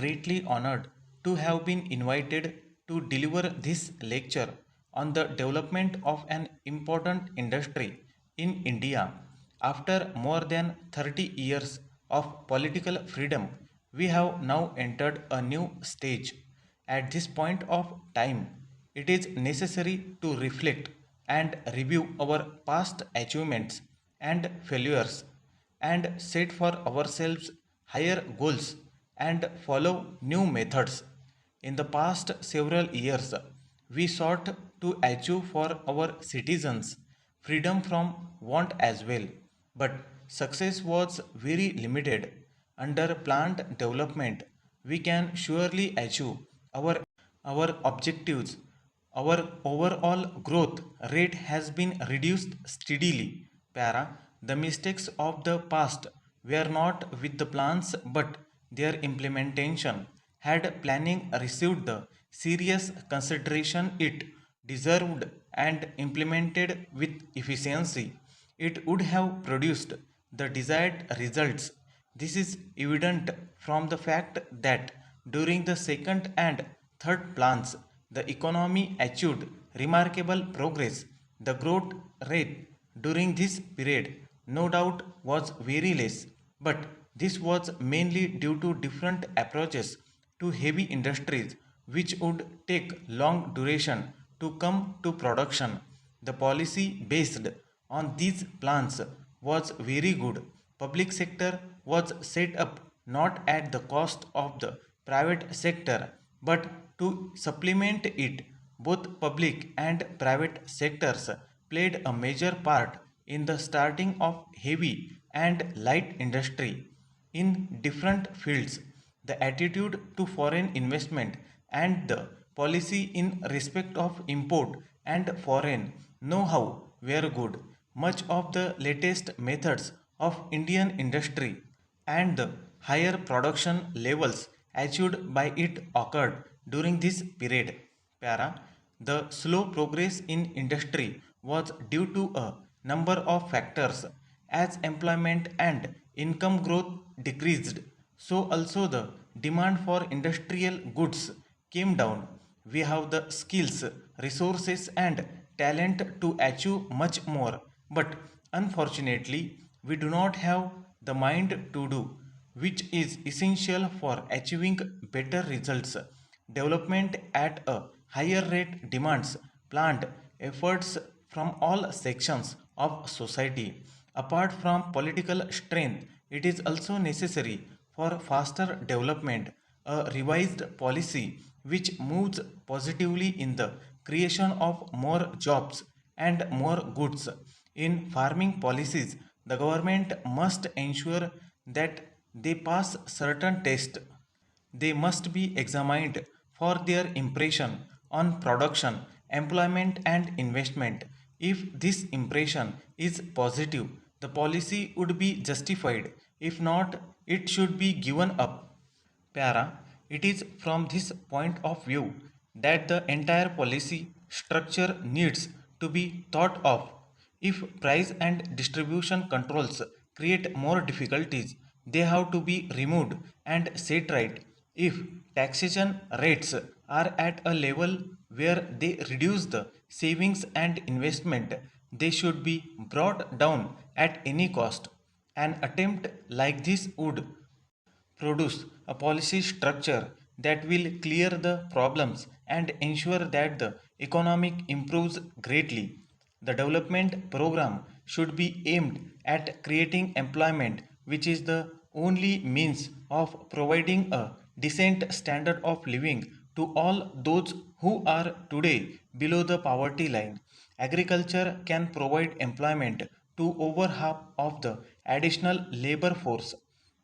greatly honored to have been invited to deliver this lecture on the development of an important industry in India. After more than 30 years of political freedom, we have now entered a new stage. At this point of time, it is necessary to reflect and review our past achievements and failures and set for ourselves higher goals and follow new methods. In the past several years, we sought to achieve for our citizens freedom from want as well, but success was very limited. Under planned development, we can surely achieve our objectives. Our overall growth rate has been reduced steadily. The mistakes of the past were not with the plans but their implementation. Had planning received the serious consideration it deserved and implemented with efficiency, it would have produced the desired results. This is evident from the fact that during the second and third plans, the economy achieved remarkable progress. The growth rate during this period, no doubt, was very less, but this was mainly due to different approaches to heavy industries which would take long duration to come to production. The policy based on these plans was very good. Public sector was set up not at the cost of the private sector but to supplement it. Both public and private sectors played a major part in the starting of heavy and light industry in different fields. The attitude to foreign investment and the policy in respect of import and foreign know-how were good. Much of the latest methods of Indian industry and the higher production levels achieved by it occurred during this period. The slow progress in industry was due to a number of factors. As employment and income growth decreased, so also the demand for industrial goods came down. We have the skills, resources, and talent to achieve much more, but unfortunately, we do not have the mind to do, which is essential for achieving better results. Development at a higher rate demands planned efforts from all sections of society. Apart from political strength, it is also necessary for faster development, a revised policy which moves positively in the creation of more jobs and more goods. In farming policies, the government must ensure that they pass certain tests. They must be examined for their impression on production, employment, and investment. If this impression is positive, the policy would be justified. If not, it should be given up. It is from this point of view that the entire policy structure needs to be thought of. If price and distribution controls create more difficulties, they have to be removed and set right. If taxation rates are at a level where they reduce the savings and investment, they should be brought down at any cost. An attempt like this would produce a policy structure that will clear the problems and ensure that the economic improves greatly. The development program should be aimed at creating employment, which is the only means of providing a decent standard of living to all those who are today below the poverty line. Agriculture can provide employment to over half of the additional labor force.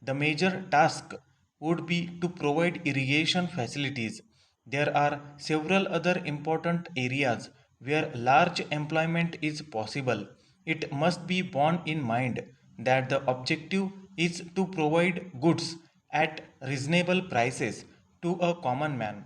The major task would be to provide irrigation facilities. There are several other important areas where large employment is possible. It must be borne in mind that the objective is to provide goods at reasonable prices to a common man.